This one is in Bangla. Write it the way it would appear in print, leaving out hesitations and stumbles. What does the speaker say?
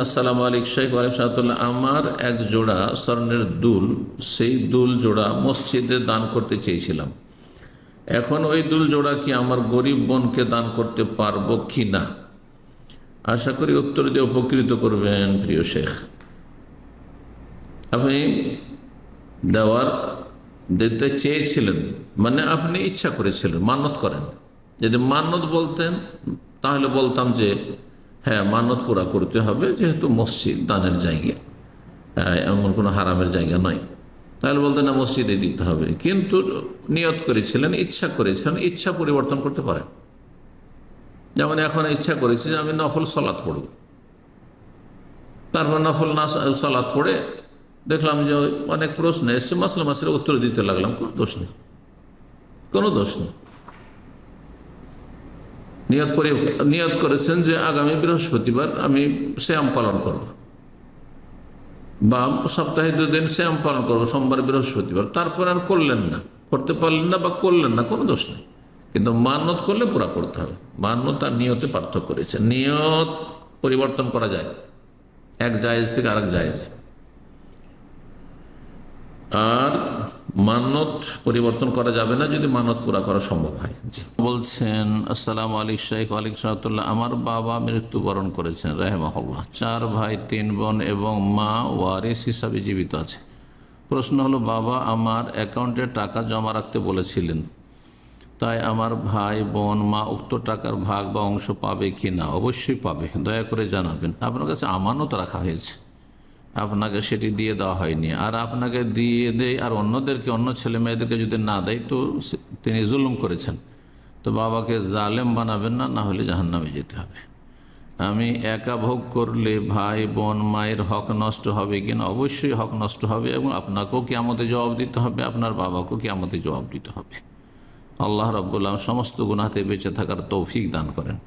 আসসালামু আলাইকুম শেখ ওয়ালাইকুম। আমার এক জোড়া স্বর্ণের দুল, সেই দুল জোড়া মসজিদে দান করতে চেয়েছিলাম। এখন ওই দুল জোড়া কি আমার গরিব বোনকে দান করতে পারবো কি না? আশা করি উত্তর দিয়ে উপকৃত করবেন প্রিয় শেখ। আপনি দিতে চেয়েছিলেন মানে আপনি ইচ্ছা করেছিলেন, মান্যত করেন। যদি মান্যত বলতেন তাহলে বলতাম যে হ্যাঁ, মান্যত পুরা করতে হবে, যেহেতু মসজিদ দানের জায়গা, এমন কোনো হারামের জায়গা নয়। তাহলে বলতেন না, মসজিদে দিতে হবে। কিন্তু নিয়ত করেছিলেন, ইচ্ছা করেছিলেন, ইচ্ছা পরিবর্তন করতে পারেন। যেমন এখন ইচ্ছা করেছি যে আমি নফল সালাত পড়ব, তারপর নফল সালাত পড়ে দেখলাম যে অনেক প্রশ্ন এসছে, মাসের উত্তর দিতে লাগলাম। কোনো দোষ নেই, কোনো দোষ নেই। নিয়ত করেছেন যে আগামী বৃহস্পতিবার আমি শ্যাম পালন করব, বা সপ্তাহে 2 দিন শ্যাম পালন করবো, সোমবার বৃহস্পতিবার। তারপর আর করলেন না, করতে পারলেন না বা করলেন না, কোনো দোষ নেই। কিন্তু মান্যত করলে পুরা করতে হবে। মান্যত আর নিয়তে পার্থক্য রয়েছে। নিয়ত পরিবর্তন করা যায়, এক জায়েজ থেকে আরেক জায়েজ, আর মান্যত পরিবর্তন করা যাবে না যদি মান্যত পুরা করা সম্ভব হয়। জি বলছেন, আসসালামু আলাইকুম শেখ ওয়ালাইকুম সালাম। আমার বাবা মৃত্যুবরণ করেছেন রাহিমাহুল্লাহ। 4 ভাই 3 বোন এবং মা ওয়ারিস হিসাবে জীবিত আছে। প্রশ্ন হলো, বাবা আমার অ্যাকাউন্টে টাকা জমা রাখতে বলেছিলেন, তাই আমার ভাই বোন মা উক্ত টাকার ভাগ বা অংশ পাবে কি না? অবশ্যই পাবে, দয়া করে জানাবেন। আপনার কাছে আমানত রাখা হয়েছে, আপনাকে সেটি দিয়ে দেওয়া হয়নি, আর আপনাকে দিয়ে দেয় আর অন্যদেরকে, অন্য ছেলে মেয়েদেরকে যদি না দেয় তো তিনি জুলুম করেছেন। তো বাবাকে জালেম বানাবেন না, না হলে জাহান্নামে যেতে হবে। আমি একা ভোগ করলে ভাই বোন মায়ের হক নষ্ট হবে কিনা? অবশ্যই হক নষ্ট হবে, এবং আপনাকেও কিয়ামতে জবাব দিতে হবে, আপনার বাবাকেও কিয়ামতে জবাব দিতে হবে। আল্লাহ রাব্বুল আলামিন সমস্ত গুনাহ থেকে বেঁচে থাকার তৌফিক দান করেন।